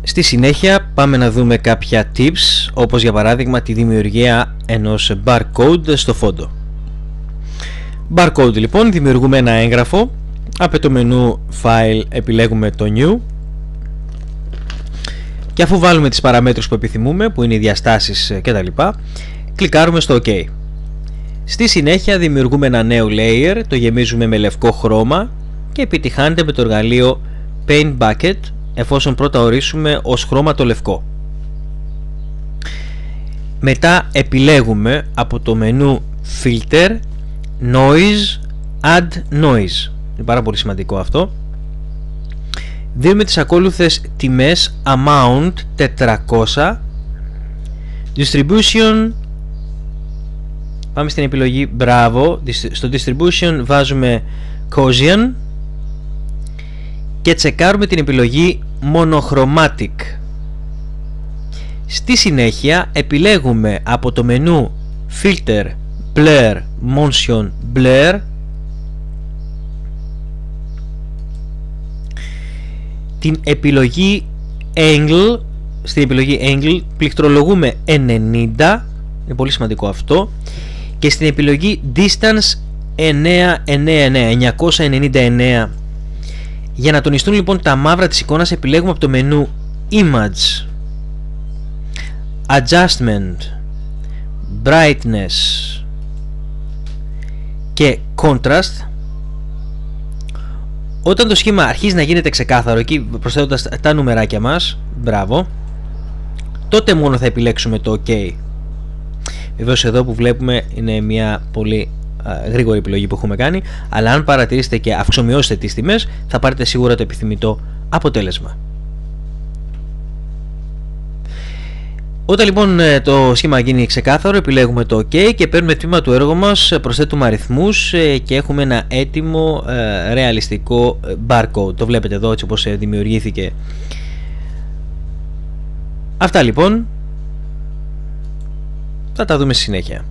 Στη συνέχεια πάμε να δούμε κάποια tips, όπως για παράδειγμα τη δημιουργία ενός barcode στο φόντο. Barcode λοιπόν, δημιουργούμε ένα έγγραφο, από το μενού File επιλέγουμε το New και αφού βάλουμε τις παραμέτρους που επιθυμούμε, που είναι οι διαστάσεις κτλ, κλικάρουμε στο OK. Στη συνέχεια δημιουργούμε ένα νέο layer, το γεμίζουμε με λευκό χρώμα και επιτυχάνεται με το εργαλείο Paint Bucket, εφόσον πρώτα ορίσουμε ως χρώμα το λευκό. Μετά επιλέγουμε από το μενού Filter Noise, Add Noise. Είναι πάρα πολύ σημαντικό αυτό. Δίνουμε τις ακόλουθες τιμές Amount 400, Distribution, πάμε στην επιλογή μπράβο, στο Distribution βάζουμε Gaussian και τσεκάρουμε την επιλογή Monochromatic. Στη συνέχεια επιλέγουμε από το μενού Filter Blur Motion Blur την επιλογή Angle. Στην επιλογή Angle πληκτρολογούμε 90, είναι πολύ σημαντικό αυτό, και στην επιλογή Distance 999. Για να τονιστούν λοιπόν τα μαύρα της εικόνας επιλέγουμε από το μενού Image, Adjustment, Brightness και Contrast. Όταν το σχήμα αρχίζει να γίνεται ξεκάθαρο, εκεί προσθέτοντας τα νουμεράκια μας, μπράβο, τότε μόνο θα επιλέξουμε το OK. Βεβαίως εδώ που βλέπουμε είναι μια πολύ γρήγορη επιλογή που έχουμε κάνει, αλλά αν παρατηρήσετε και αυξομοιώσετε τις τιμές θα πάρετε σίγουρα το επιθυμητό αποτέλεσμα. Όταν λοιπόν το σχήμα γίνει ξεκάθαρο επιλέγουμε το OK και παίρνουμε τμήμα του έργου μας, προσθέτουμε αριθμούς και έχουμε ένα έτοιμο ρεαλιστικό barcode. Το βλέπετε εδώ έτσι όπως δημιουργήθηκε. Αυτά λοιπόν θα τα δούμε στη συνέχεια.